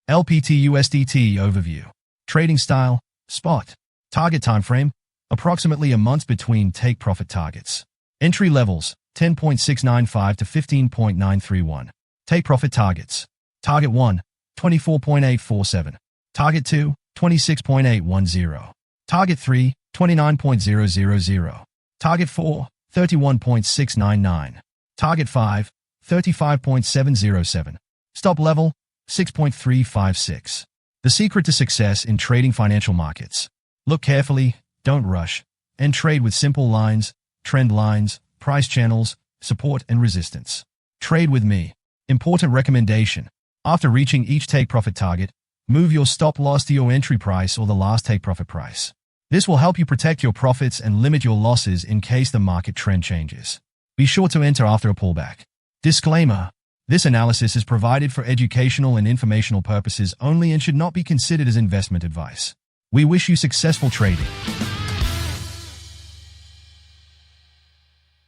LPT USDT Overview. Trading style, spot. Target time frame, approximately a month between take profit targets. Entry levels, 10.695 to 15.931. Take profit targets. Target 1, 24.847. Target 2, 26.810. Target 3, 29.000. Target 4, 31.699. Target 5, 35.707. Stop level, 6.356. The secret to success in trading financial markets. Look carefully, don't rush, and trade with simple lines, trend lines, price channels, support and resistance. Trade with me. Important recommendation. After reaching each take profit target, move your stop loss to your entry price or the last take profit price. This will help you protect your profits and limit your losses in case the market trend changes. Be sure to enter after a pullback. Disclaimer. This analysis is provided for educational and informational purposes only and should not be considered as investment advice. We wish you successful trading.